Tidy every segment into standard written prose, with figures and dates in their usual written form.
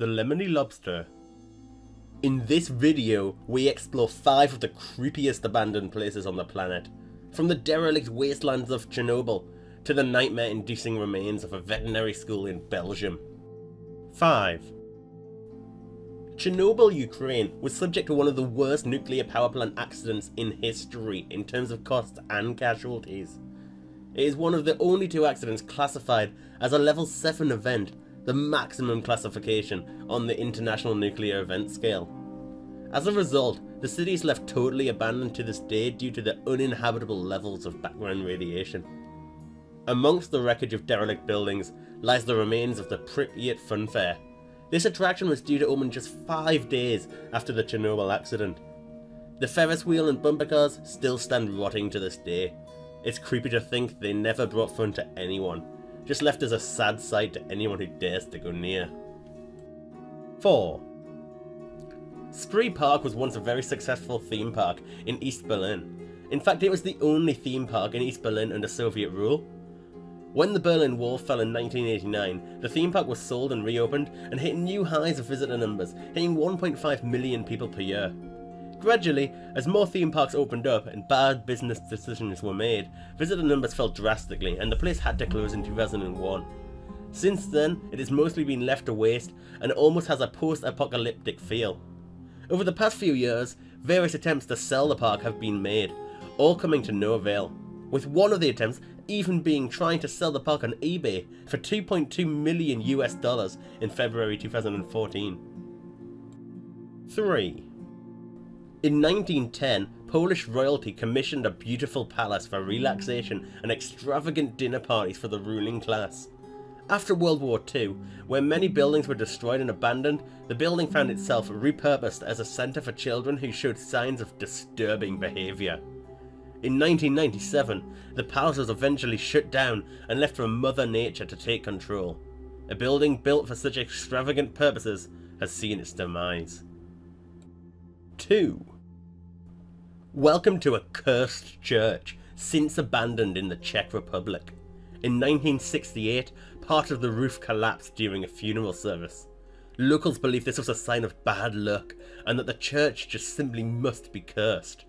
TheLemonyLobster. In this video, we explore 5 of the creepiest abandoned places on the planet, from the derelict wastelands of Chernobyl to the nightmare-inducing remains of a veterinary school in Belgium. 5. Chernobyl, Ukraine was subject to one of the worst nuclear power plant accidents in history in terms of costs and casualties. It is one of the only 2 accidents classified as a level 7 event, the maximum classification on the International Nuclear Event Scale. As a result, the city is left totally abandoned to this day due to the uninhabitable levels of background radiation. Amongst the wreckage of derelict buildings lies the remains of the Pripyat Funfair. This attraction was due to open just 5 days after the Chernobyl accident. The Ferris wheel and bumper cars still stand rotting to this day. It's creepy to think they never brought fun to anyone, just left as a sad sight to anyone who dares to go near. 4. Spreepark was once a very successful theme park in East Berlin. In fact, it was the only theme park in East Berlin under Soviet rule. When the Berlin Wall fell in 1989, the theme park was sold and reopened and hit new highs of visitor numbers, hitting 1.5 million people per year. Gradually, as more theme parks opened up and bad business decisions were made, visitor numbers fell drastically and the place had to close in 2001. Since then, it has mostly been left to waste and almost has a post-apocalyptic feel. Over the past few years, various attempts to sell the park have been made, all coming to no avail, with one of the attempts even being trying to sell the park on eBay for $2.2 million in February 2014. 3. In 1910, Polish royalty commissioned a beautiful palace for relaxation and extravagant dinner parties for the ruling class. After World War II, where many buildings were destroyed and abandoned, the building found itself repurposed as a centre for children who showed signs of disturbing behaviour. In 1997, the palace was eventually shut down and left for Mother Nature to take control. A building built for such extravagant purposes has seen its demise. 2. Welcome to a cursed church, since abandoned in the Czech Republic. In 1968, part of the roof collapsed during a funeral service. Locals believe this was a sign of bad luck, and that the church just simply must be cursed.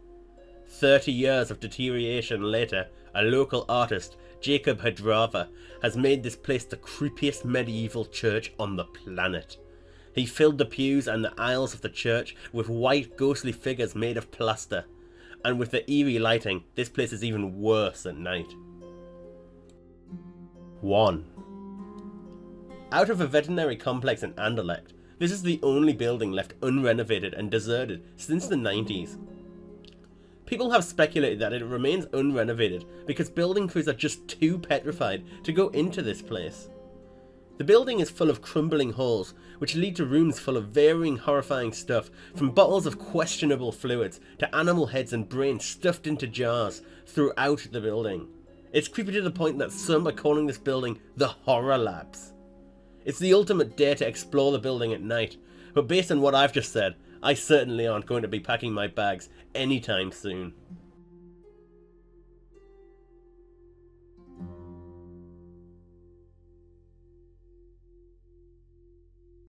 30 years of deterioration later, a local artist, Jacob Hadrava, has made this place the creepiest medieval church on the planet. He filled the pews and the aisles of the church with white ghostly figures made of plaster, and with the eerie lighting, this place is even worse at night. 1. Out of a veterinary complex in Anderlecht, this is the only building left unrenovated and deserted since the 90s. People have speculated that it remains unrenovated because building crews are just too petrified to go into this place. The building is full of crumbling holes, which lead to rooms full of varying horrifying stuff, from bottles of questionable fluids to animal heads and brains stuffed into jars throughout the building. It's creepy to the point that some are calling this building the Horror Labs. It's the ultimate dare to explore the building at night, but based on what I've just said, I certainly aren't going to be packing my bags anytime soon.